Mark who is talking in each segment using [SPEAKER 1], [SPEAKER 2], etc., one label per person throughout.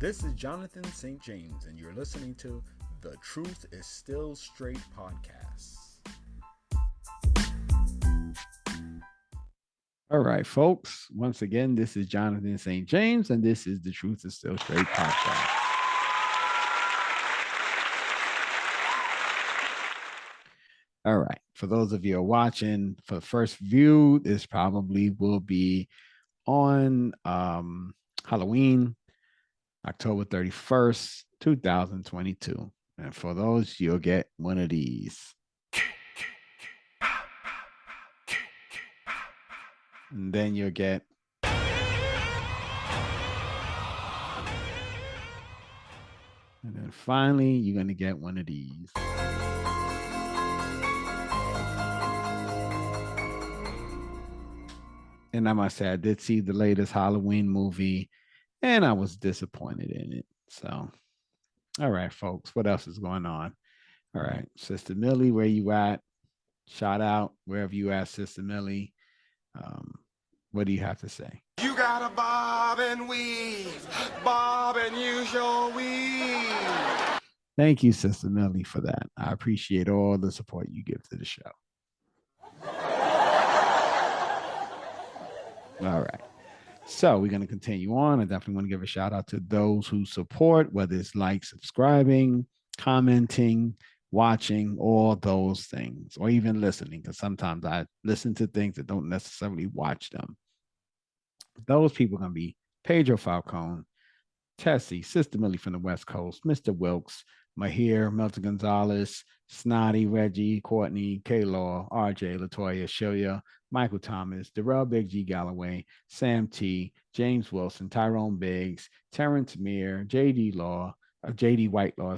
[SPEAKER 1] This is Jonathan St. James, and you're listening to The Truth is Still Straight podcast.
[SPEAKER 2] All right, folks. Once again, this is Jonathan St. James, and this is The Truth is Still Straight podcast. All right. For those of you who are watching for the first view, this probably will be on Halloween, October 31st, 2022. And for those, you'll get one of these. And then you'll get and then finally, you're going to get one of these. And I must say, I did see the latest Halloween movie, and I was disappointed in it. So, all right, folks, what else is going on? All right, Sister Millie, where you at? Shout out wherever you at, Sister Millie. What do you have to say?
[SPEAKER 3] You gotta bob and weave, bob and use your weave.
[SPEAKER 2] Thank you, Sister Millie, for that. I appreciate all the support you give to the show. All right. So we're going to continue on. I definitely want to give a shout out to those who support, whether it's like, subscribing, commenting, watching, all those things, or even listening, because sometimes I listen to things that don't necessarily watch them. Those people are going to be Pedro Falcone, Tessie, Sister Millie from the West Coast, Mr. Wilkes, Mahir, Melton Gonzalez, Snotty, Reggie, Courtney, K-Law, RJ, Latoya, Shilya, Michael Thomas, Darrell Big G Galloway, Sam T, James Wilson, Tyrone Biggs, Terrence Meir, JD Whitelaw,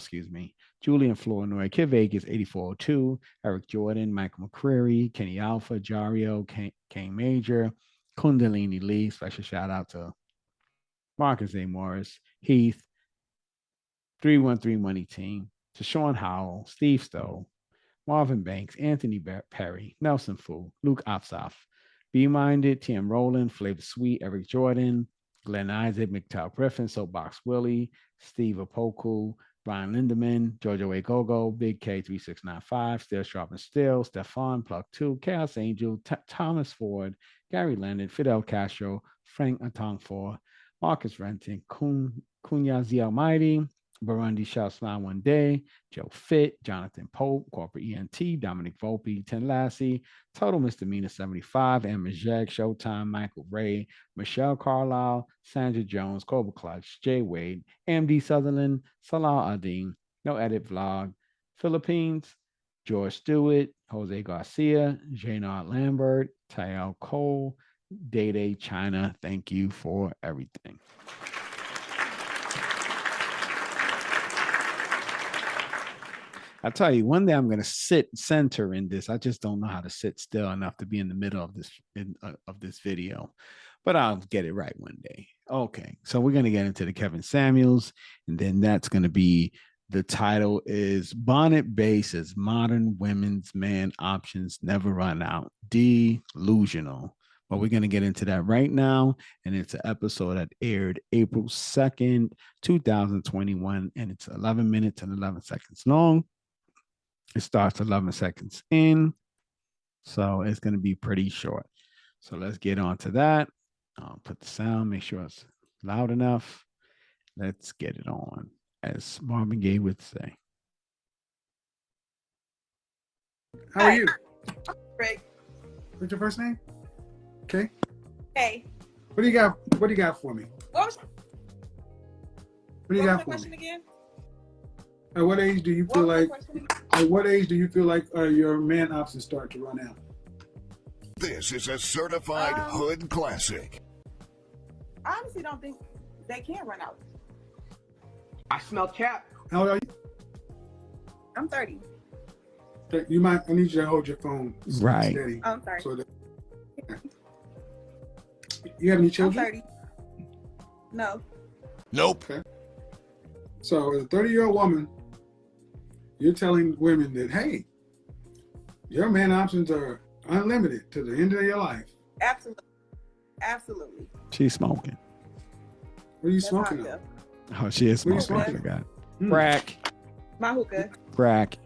[SPEAKER 2] Julian Flournoy, Kid Vegas 8402, Eric Jordan, Michael McCreary, Kenny Alpha, Jario, Kane Major, Kundalini Lee, special shout out to Marcus A. Morris, Heath, 313 Money Team, to Sean Howell, Steve Stowe, Marvin Banks, Anthony Perry, Nelson Fu, Luke Opsoff, Be Minded, TM Rowland, Flavor Sweet, Eric Jordan, Glenn Isaac, McTell Griffin, Soapbox Willie, Steve Apoku, Brian Lindemann, Jojo A. Gogo, Big K3695, Still Sharp and Still, Stefan Plug 2, Chaos Angel, Thomas Ford, Gary Leonard, Fidel Castro, Frank Atongfor, Marcus Renton, Kunyazi Almighty, Burundi Shall Smile One Day, Joe Fit, Jonathan Pope, Corporate ENT, Dominic Volpe, Ten Lassie, Total Misdemeanor 75, Emma Jack, Showtime, Michael Ray, Michelle Carlisle, Sandra Jones, Cobra Clutch, Jay Wade, AMD Sutherland, Salah Adine, No Edit Vlog, Philippines, George Stewart, Jose Garcia, Jaynard Lambert, Tyel Cole, Day Day China. Thank you for everything. I tell you, one day I'm going to sit center in this. I just don't know how to sit still enough to be in the middle of this video, but I'll get it right one day. Okay, so we're going to get into the Kevin Samuels, and then that's going to be, the title is Bonnet Bae says modern women's man options never run out. Delusional. But we're going to get into that right now, and it's an episode that aired April 2nd, 2021, and it's 11 minutes and 11 seconds long. It starts 11 seconds in, so it's going to be pretty short. So let's get on to that. Put the sound, make sure it's loud enough. Let's get it on, as Marvin Gaye would say.
[SPEAKER 4] How are you?
[SPEAKER 5] Great.
[SPEAKER 4] What's your first name? Okay.
[SPEAKER 5] Hey.
[SPEAKER 4] What do you got? What do you got for me?
[SPEAKER 5] What
[SPEAKER 4] do you got for
[SPEAKER 5] question
[SPEAKER 4] me?
[SPEAKER 5] again?
[SPEAKER 4] At what age do you feel like? At what age do you feel like your man options start to run out?
[SPEAKER 3] This is a certified hood classic.
[SPEAKER 5] I honestly don't think they can run out.
[SPEAKER 6] I smell cap.
[SPEAKER 4] How old are you?
[SPEAKER 5] I'm 30.
[SPEAKER 4] You might. I need you to hold your phone
[SPEAKER 2] Right.
[SPEAKER 4] steady.
[SPEAKER 5] I'm sorry.
[SPEAKER 4] So that, you have any children?
[SPEAKER 5] I'm 30. No.
[SPEAKER 3] Nope.
[SPEAKER 4] Okay. So as a 30-year-old woman, you're telling women that, hey, your man options are unlimited to the end of your life.
[SPEAKER 5] Absolutely. Absolutely.
[SPEAKER 2] She's smoking.
[SPEAKER 4] What are you
[SPEAKER 5] That's how I
[SPEAKER 4] smoking
[SPEAKER 5] feel.
[SPEAKER 4] on?
[SPEAKER 2] Oh, she is
[SPEAKER 4] What are you
[SPEAKER 2] smoking. I
[SPEAKER 4] smoking?
[SPEAKER 2] forgot.
[SPEAKER 4] Hmm.
[SPEAKER 2] Crack.
[SPEAKER 5] My hookah.
[SPEAKER 2] Crack.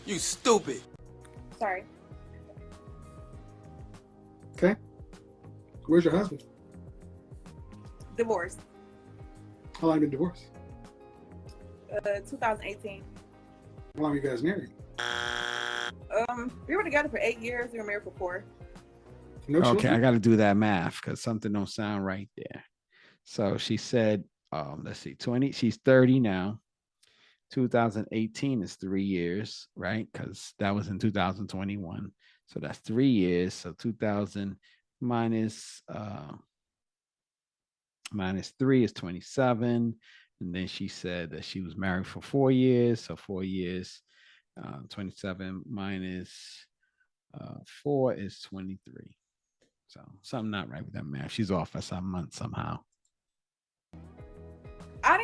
[SPEAKER 3] You stupid.
[SPEAKER 5] Sorry.
[SPEAKER 4] Okay. Where's your husband?
[SPEAKER 5] Divorced.
[SPEAKER 4] How long you been divorced?
[SPEAKER 5] 2018.
[SPEAKER 4] How long are you guys married?
[SPEAKER 5] We were together for 8 years. We were married for 4.
[SPEAKER 4] No
[SPEAKER 2] Okay,
[SPEAKER 4] children?
[SPEAKER 2] I got to do that math because something don't sound right there. So she said, let's see, 20. She's 30 now. 2018 is 3 years, right? Because that was in 2021. So that's 3 years. So 2000 minus 3 is 27. And then she said that she was married for 4 years. So 4 years, 27 minus 4 is 23. So something not right with that math. She's off for some month somehow.
[SPEAKER 5] I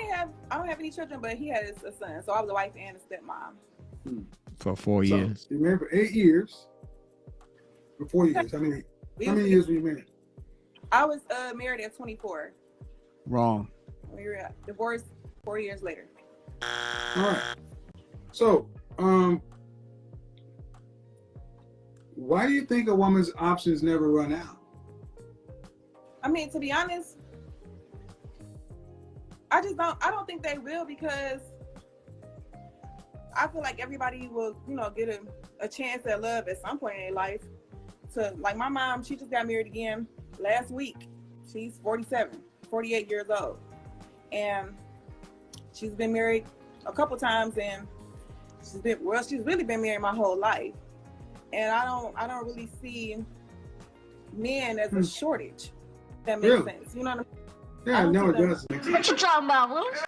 [SPEAKER 5] don't have any children, but he has a son. So I was a wife and a stepmom.
[SPEAKER 2] For 4
[SPEAKER 4] So,
[SPEAKER 2] years.
[SPEAKER 4] you married for 8 years. For 4 years. How many years were you married?
[SPEAKER 5] I was married at 24.
[SPEAKER 2] Wrong.
[SPEAKER 5] We were divorced 4 years later.
[SPEAKER 4] All right. So, why do you think a woman's options never run out?
[SPEAKER 5] I mean, to be honest, I don't think they will, because I feel like everybody will, get a chance at love at some point in their life. So, like my mom, she just got married again last week. She's 48 years old. And she's been married a couple times, and she's really been married my whole life. And I don't really see men as a shortage. If that makes sense. You know what I mean?
[SPEAKER 4] Yeah, no, it does.
[SPEAKER 7] What you talking about, Willis?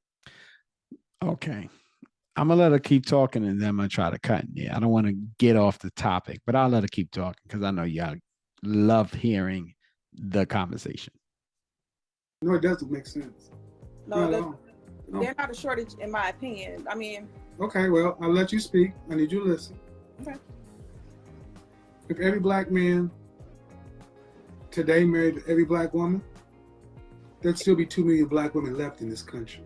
[SPEAKER 2] Okay. I'm gonna let her keep talking and then I'm gonna try to cut in there. I don't want to get off the topic, but I'll let her keep talking because I know y'all love hearing the conversation.
[SPEAKER 4] No, it doesn't make sense.
[SPEAKER 5] No, they're not a shortage, in my opinion. I mean.
[SPEAKER 4] Okay, well, I'll let you speak. I need you to listen.
[SPEAKER 5] Okay.
[SPEAKER 4] If every black man today married every black woman, there'd still be 2 million black women left in this country.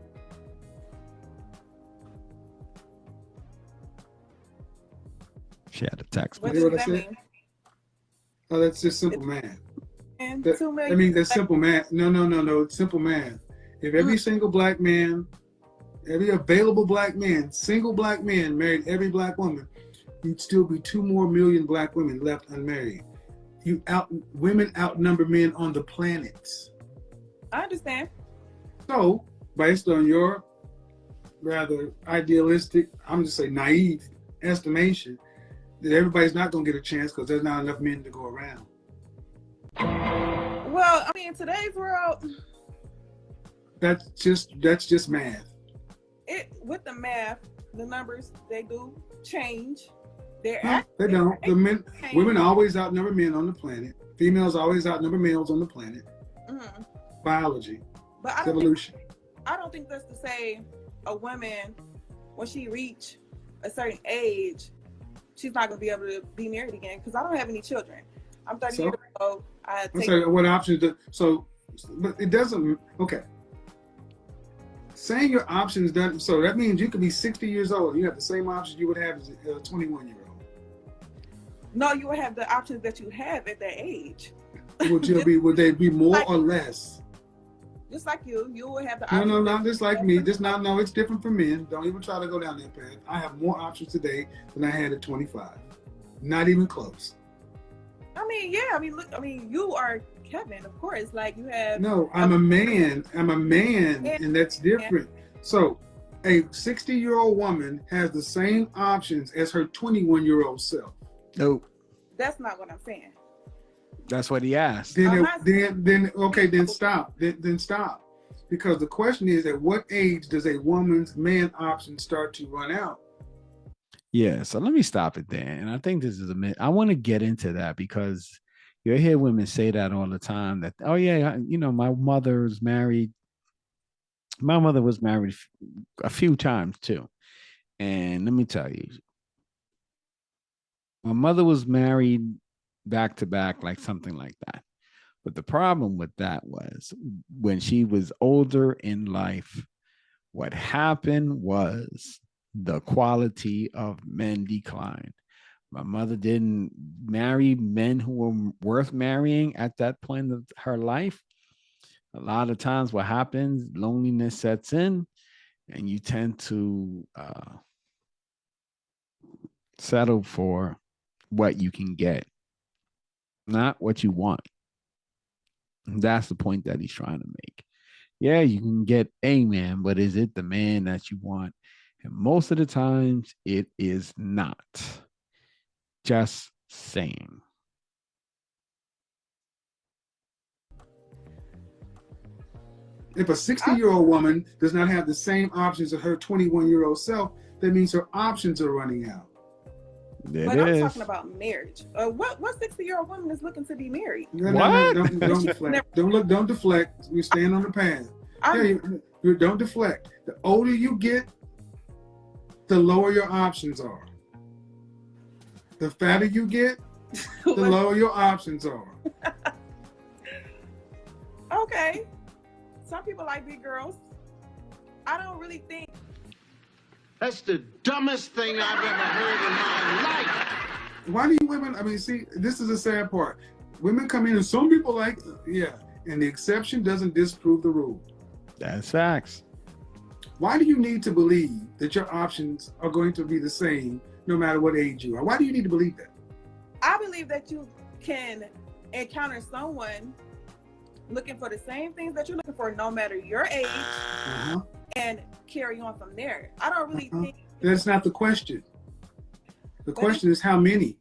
[SPEAKER 2] She had a text.
[SPEAKER 5] What
[SPEAKER 4] You
[SPEAKER 5] does
[SPEAKER 4] hear what I
[SPEAKER 5] that
[SPEAKER 4] said?
[SPEAKER 5] mean?
[SPEAKER 4] Oh, that's just simple math.
[SPEAKER 5] And
[SPEAKER 4] That,
[SPEAKER 5] 2 million.
[SPEAKER 4] I mean, that's simple math. No. It's simple math. If every single black man, every available black man, single black man married every black woman, you'd still be 2 more million black women left unmarried. Women outnumber men on the planet.
[SPEAKER 5] I understand.
[SPEAKER 4] So, based on your rather idealistic, I'm just say naive estimation, that everybody's not going to get a chance because there's not enough men to go around.
[SPEAKER 5] Well, I mean, in today's world,
[SPEAKER 4] That's just math.
[SPEAKER 5] with the math, the numbers, they do change.
[SPEAKER 4] No, they don't. Women always outnumber men on the planet. Females always outnumber males on the planet.
[SPEAKER 5] Mm-hmm.
[SPEAKER 4] Biology,
[SPEAKER 5] But
[SPEAKER 4] evolution.
[SPEAKER 5] I don't think that's to say a woman, when she reach a certain age, she's not going to be able to be married again, because I don't have any children. I'm 30 years old.
[SPEAKER 4] What options? But it doesn't. Okay. Saying your options doesn't. So that means you could be 60 years old. You have the same options you would have as a 21-year-old.
[SPEAKER 5] No, you would have the options that you have at that age.
[SPEAKER 4] Would they be more or less?
[SPEAKER 5] Just like you would have the
[SPEAKER 4] No,
[SPEAKER 5] options.
[SPEAKER 4] not just like me. No, it's different for men. Don't even try to go down that path. I have more options today than I had at 25. Not even close.
[SPEAKER 5] I mean, yeah. You are Kevin, of course. Like, you have.
[SPEAKER 4] No, I'm a man, and that's different. So, a 60-year-old woman has the same options as her 21-year-old self.
[SPEAKER 2] Nope.
[SPEAKER 5] That's not what I'm saying.
[SPEAKER 2] That's what he asked.
[SPEAKER 4] Then stop. Then stop. Because the question is, at what age does a woman's man option start to run out?
[SPEAKER 2] Yeah, so let me stop it there. And I think this is I want to get into that because you hear women say that all the time, that, oh yeah, my mother was married. My mother was married a few times too. And let me tell you, my mother was married back to back, like something like that. But the problem with that was when she was older in life, what happened was the quality of men declined. My mother didn't marry men who were worth marrying at that point of her life. A lot of times what happens, loneliness sets in, and you tend to settle for what you can get, not what you want. And that's the point that he's trying to make. Yeah, you can get a man, but is it the man that you want? And most of the times it is not. Just saying.
[SPEAKER 4] If a 60-year-old woman does not have the same options as her 21-year-old self, that means her options are running out.
[SPEAKER 5] But I'm talking about marriage. What 60-year-old woman is looking to be married?
[SPEAKER 2] What?
[SPEAKER 4] Don't deflect. Don't deflect. We stand on the path. Don't deflect. The older you get, the lower your options are. The fatter you get, the lower your options are.
[SPEAKER 5] Okay. Some people like big girls. I don't really think.
[SPEAKER 7] That's the dumbest thing I've ever heard in my life.
[SPEAKER 4] Why do you women, I mean, see, this is the sad part. Women come in and some people like, and the exception doesn't disprove the rule.
[SPEAKER 2] That's facts.
[SPEAKER 4] Why do you need to believe that your options are going to be the same no matter what age you are? Why do you need to believe that?
[SPEAKER 5] I believe that you can encounter someone looking for the same things that you're looking for, no matter your age, and carry on from there. I don't really think
[SPEAKER 4] that's not the question. The question is how many.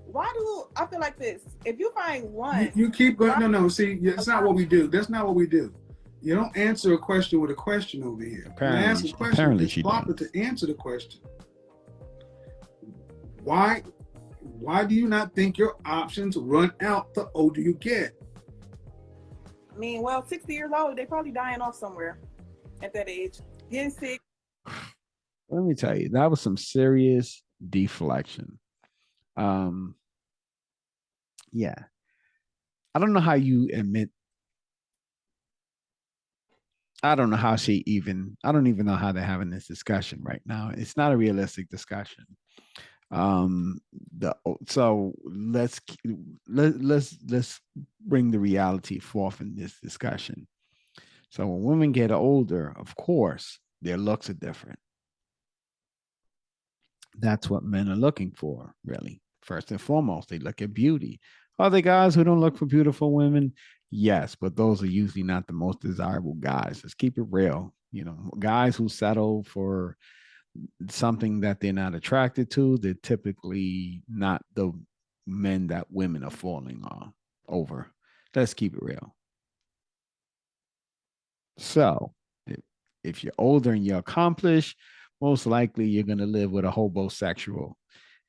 [SPEAKER 5] Why do I feel like this? If you find one,
[SPEAKER 4] you keep going. No. See, that's not what we do. That's not what we do. You don't answer a question with a question over here.
[SPEAKER 2] Apparently,
[SPEAKER 4] you ask a question, it's proper to answer the question. Why do you not think your options run out the older you get?
[SPEAKER 5] I mean, well, 60 years old, they probably dying off somewhere at that age, getting sick.
[SPEAKER 2] Let me tell you, that was some serious deflection. Yeah. I don't know how you admit. I don't know how I don't even know how they're having this discussion right now. It's not a realistic discussion. So let's bring the reality forth in this discussion. So when women get older, of course, their looks are different. That's what men are looking for, really. First and foremost, they look at beauty. Are there guys who don't look for beautiful women? Yes, but those are usually not the most desirable guys. Let's keep it real. You know, guys who settle for something that they're not attracted to, they're typically not the men that women are falling over. Let's keep it real. So if you're older and you're accomplished, most likely you're going to live with a hobosexual.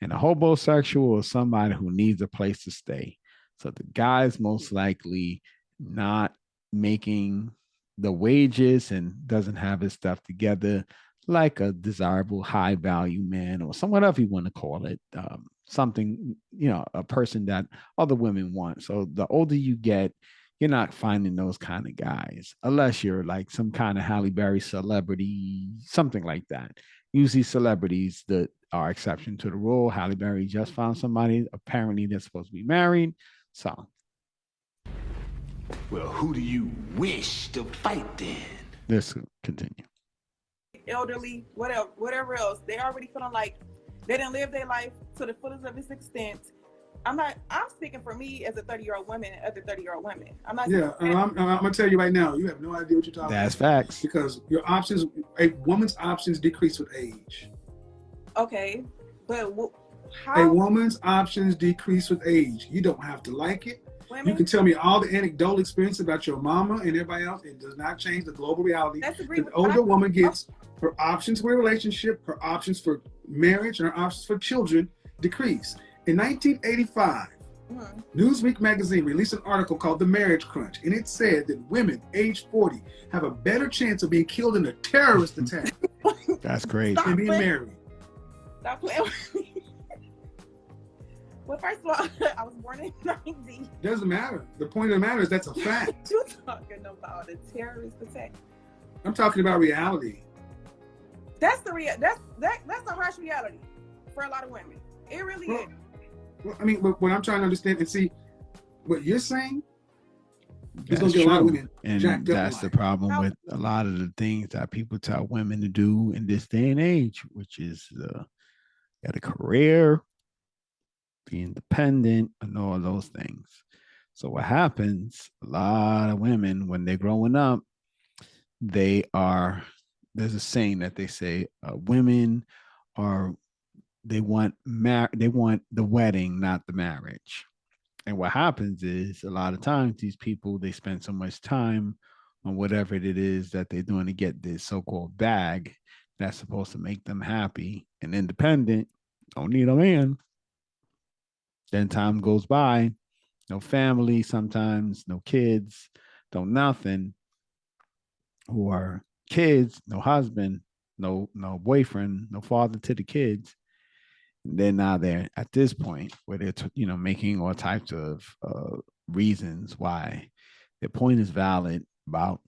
[SPEAKER 2] And a hobosexual is somebody who needs a place to stay. So the guy's most likely not making the wages and doesn't have his stuff together like a desirable high value man or whatever you want to call it. Something, a person that other women want. So the older you get, you're not finding those kind of guys unless you're like some kind of Halle Berry celebrity, something like that. Usually celebrities that are exception to the rule. Halle Berry just found somebody. Apparently they're supposed to be married. So.
[SPEAKER 7] Well, who do you wish to fight then?
[SPEAKER 2] Let's continue.
[SPEAKER 5] Elderly, whatever else. They already feeling like they didn't live their life to the fullest of its extent. I'm speaking for me as a 30-year-old woman, other 30-year-old women. I'm not.
[SPEAKER 4] Yeah, I'm going to tell you right now, you have no idea what you're talking about.
[SPEAKER 2] That's facts.
[SPEAKER 4] Because your options, a woman's options decrease with age.
[SPEAKER 5] Okay, but how?
[SPEAKER 4] A woman's options decrease with age. You don't have to like it.
[SPEAKER 5] Women?
[SPEAKER 4] You can tell me all the anecdotal experience about your mama and everybody else. It does not change the global reality. The older woman gets, her options for a relationship, her options for marriage, and her options for children decrease. In 1985, Newsweek magazine released an article called The Marriage Crunch, and it said that women age 40 have a better chance of being killed in a terrorist attack.
[SPEAKER 2] That's crazy.
[SPEAKER 4] Than being married.
[SPEAKER 5] Stop playing with me. Well, first of all, I was born in 90.
[SPEAKER 4] Doesn't matter. The point of the matter is that's a fact.
[SPEAKER 5] You talking about a terrorist attack?
[SPEAKER 4] I'm talking about reality.
[SPEAKER 5] That's a harsh reality for a lot of women. It really is.
[SPEAKER 4] Well, I mean, what I'm trying to understand and see, what you're saying, there's
[SPEAKER 2] That's
[SPEAKER 4] gonna be a lot of
[SPEAKER 2] true.
[SPEAKER 4] women
[SPEAKER 2] And
[SPEAKER 4] jacked up
[SPEAKER 2] that's the
[SPEAKER 4] alive.
[SPEAKER 2] problem with a lot of the things that people tell women to do in this day and age, which is get a career, be independent, and all those things. So what happens, a lot of women, when they're growing up, there's a saying that they say, women are, they want the wedding, not the marriage. And what happens is a lot of times these people, they spend so much time on whatever it is that they're doing to get this so-called bag that's supposed to make them happy and independent, don't need a man. Then time goes by, no family, sometimes no kids, no nothing, or kids, no husband, no boyfriend, no father to the kids. Then now they're at this point where they're making all types of reasons why their point is valid about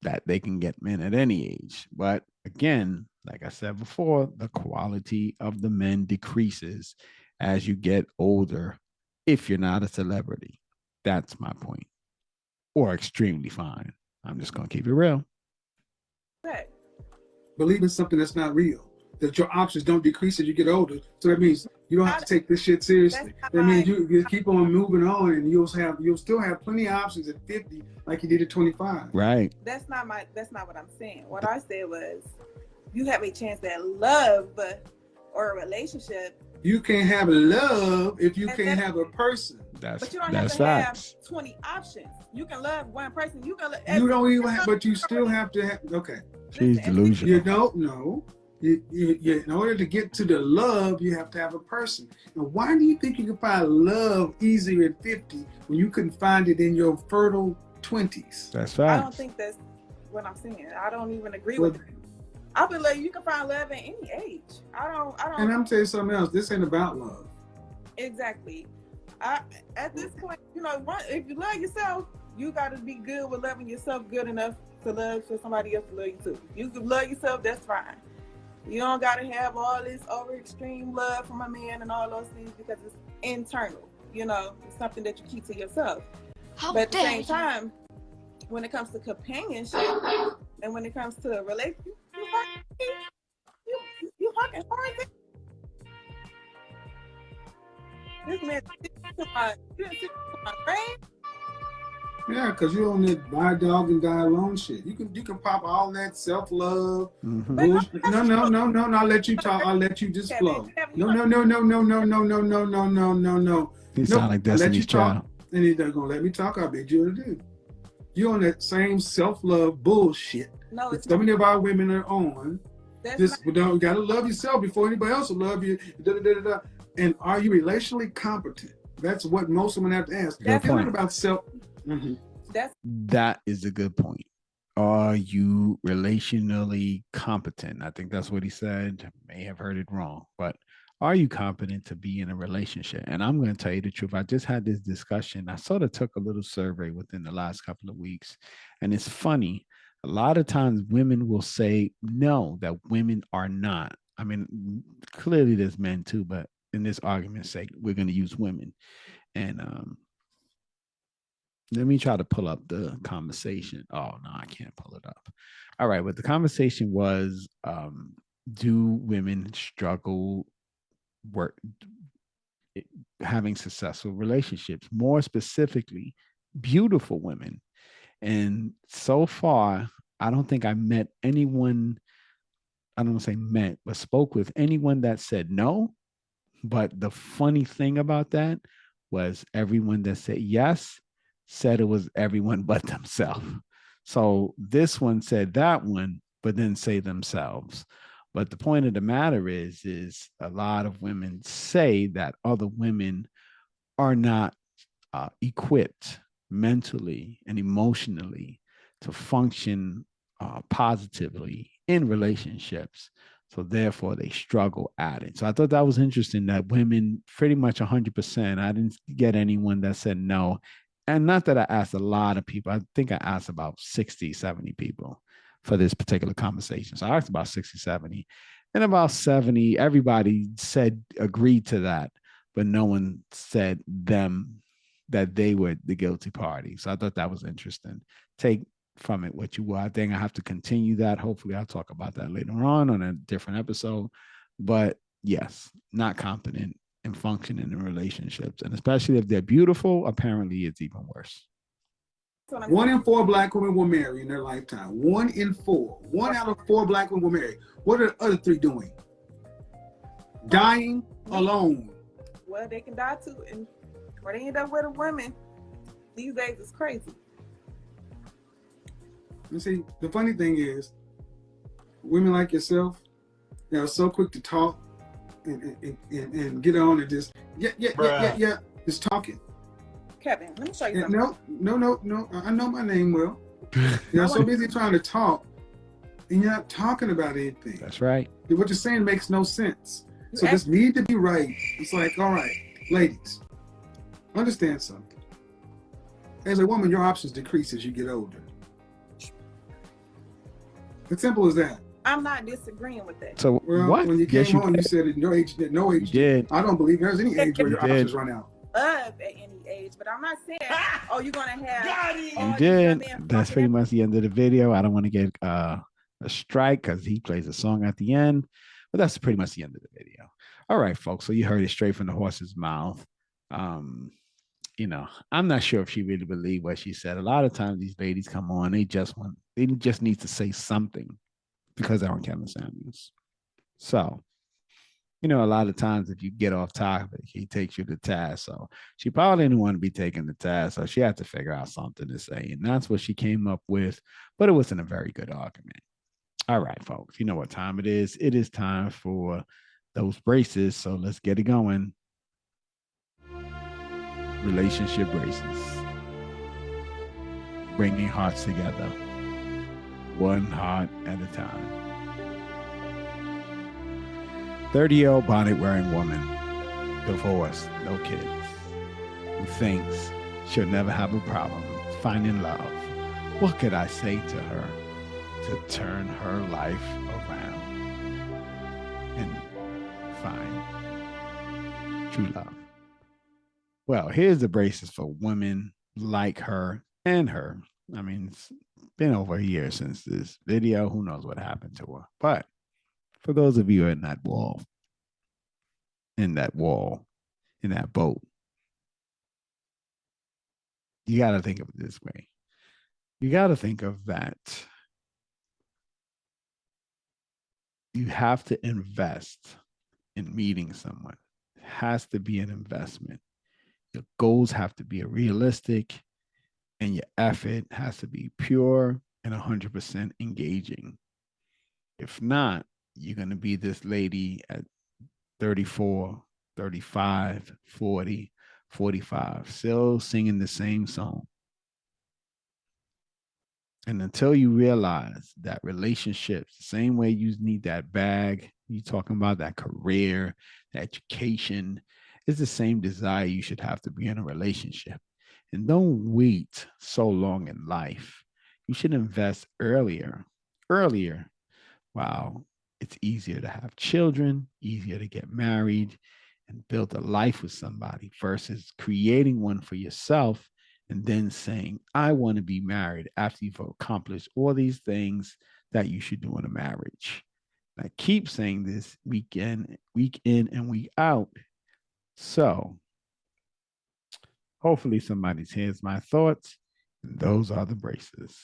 [SPEAKER 2] that they can get men at any age. But again, like I said before, the quality of the men decreases as you get older if you're not a celebrity. That's my point. Or extremely fine. I'm just going to keep it real.
[SPEAKER 5] Right.
[SPEAKER 4] Believe in something that's not real. That your options don't decrease as you get older. So that means you don't have to take this shit seriously. That means you keep on moving on, and you'll still have plenty of options at 50, like you did at 25.
[SPEAKER 2] Right.
[SPEAKER 5] That's not what I'm saying. What I said was, you have a chance at love, or a relationship.
[SPEAKER 4] You can't have love if you can't have a person.
[SPEAKER 5] But you don't have to have 20 options. You can love one person. You don't
[SPEAKER 4] even have, but you still have to have. Okay.
[SPEAKER 2] She's delusional.
[SPEAKER 4] You don't know. In order to get to the love, you have to have a person. And why do you think you can find love easier at 50 when you couldn't find it in your fertile 20s?
[SPEAKER 2] That's right.
[SPEAKER 5] I don't think that's what I'm saying. I don't even agree with it. I believe you can find love at any age. I don't.
[SPEAKER 4] And I'm telling you something else. This ain't about love.
[SPEAKER 5] Exactly. At this point, if you love yourself, you got to be good with loving yourself good enough to love for somebody else to love you too. You can love yourself, that's fine. You don't got to have all this over extreme love from a man and all those things because it's internal. It's something that you keep to yourself. But at the same time, when it comes to companionship and when it comes to a relationship, you fucking hard. This man to my brain.
[SPEAKER 4] Yeah, because you don't need buy a dog and die alone shit. You can pop all that self-love. Bullshit. No. I'll let you talk. I'll let you just flow. No.
[SPEAKER 2] You sound like Destiny's Child.
[SPEAKER 4] And he's not gonna let me talk. I bet you to do. You're on that same self-love bullshit.
[SPEAKER 5] No,
[SPEAKER 4] that so many of our women are on. You gotta love yourself before anybody else will love you. And are you relationally competent? That's what most women have to ask.
[SPEAKER 2] Good point.
[SPEAKER 4] About self.
[SPEAKER 2] That is a good point. Are you relationally competent? I think that's what he said. May have heard it wrong, but are you competent to be in a relationship? And I'm going to tell you the truth. I just had this discussion. I sort of took a little survey within the last couple of weeks, and it's funny. A lot of times women will say no, that women are not. I mean, clearly there's men too, but in this argument's sake, we're going to use women. And let me try to pull up the conversation. Oh, no, I can't pull it up. All right. But the conversation was, do women struggle having successful relationships? More specifically, beautiful women. And so far, I don't think I met anyone, I don't want to say met, but spoke with anyone that said no. But the funny thing about that was everyone that said yes said it was everyone but themselves. So this one said that one, but then say themselves. But the point of the matter is a lot of women say that other women are not equipped mentally and emotionally to function positively in relationships. So therefore, they struggle at it. So I thought that was interesting that women pretty much 100%. I didn't get anyone that said no. And not that I asked a lot of people. I think I asked about 60, 70 people for this particular conversation. So I asked about 60, 70. And about 70, everybody said, agreed to that. But no one said them that they were the guilty party. So I thought that was interesting. Take from it what you will. I think I have to continue that. Hopefully I'll talk about that later on a different episode. But yes, not competent and functioning in relationships. And especially if they're beautiful, apparently it's even worse.
[SPEAKER 4] 1 in 4 black women will marry in their lifetime. 1 in 4. 1 out of 4 black women will marry. What are the other 3 doing? Dying alone.
[SPEAKER 5] Well, they can die too, and where they end up with a woman these days is crazy.
[SPEAKER 4] You see, the funny thing is, women like yourself, they are so quick to talk and get on and just yeah, just talking.
[SPEAKER 5] Kevin, let me show you something.
[SPEAKER 4] No. I know my name well. You're so busy trying to talk, and you're not talking about anything.
[SPEAKER 2] That's right.
[SPEAKER 4] What you're saying makes no sense. So this need to be right. It's like, all right, ladies, understand something. As a woman, your options decrease as you get older. It's simple as that.
[SPEAKER 5] I'm not disagreeing with that.
[SPEAKER 2] So what?
[SPEAKER 4] When you came on, you said at your age, at no age.
[SPEAKER 2] You did.
[SPEAKER 4] I don't believe there's any age where your options run out.
[SPEAKER 5] At any age, but I'm not saying, oh, you're gonna have.
[SPEAKER 2] You did. That's pretty much the end of the video. I don't want to get a strike because he plays a song at the end, but that's pretty much the end of the video. All right, folks. So you heard it straight from the horse's mouth. You know, I'm not sure if she really believed what she said. A lot of times these ladies come on, they just need to say something because they're on Kevin Samuels. So, you know, a lot of times if you get off topic, he takes you to task. So she probably didn't want to be taken to task. So she had to figure out something to say. And that's what she came up with. But it wasn't a very good argument. All right, folks, you know what time it is. It is time for those braces. So let's get it going. Relationship braces. Bringing hearts together. One heart at a time. 30-year-old bonnet-wearing woman, divorced, no kids, who thinks she'll never have a problem finding love. What could I say to her to turn her life around and find true love? Well, here's the braces for women like her and her. I mean, it's been over a year since this video. Who knows what happened to her? But for those of you in that boat, you got to think of it this way. You got to think of that. You have to invest in meeting someone. It has to be an investment. Your goals have to be realistic, and your effort has to be pure and 100% engaging. If not, you're going to be this lady at 34, 35, 40, 45, still singing the same song. And until you realize that relationships, the same way you need that bag, you're talking about that career, that education, is the same desire you should have to be in a relationship. And don't wait so long in life. You should invest earlier. Wow. It's easier to have children, easier to get married and build a life with somebody versus creating one for yourself and then saying, I want to be married after you've accomplished all these things that you should do in a marriage. And I keep saying this week in and week out. So hopefully somebody hears my thoughts. And those are the braces.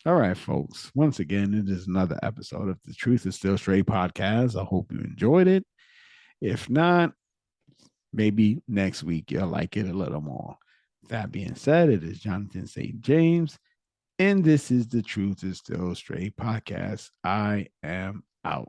[SPEAKER 2] All right, folks. Once again, it is another episode of the Truth is Still Straight podcast. I hope you enjoyed it. If not, maybe next week you'll like it a little more. That being said, it is Jonathan St. James, and this is the Truth is Still Straight podcast. I am out.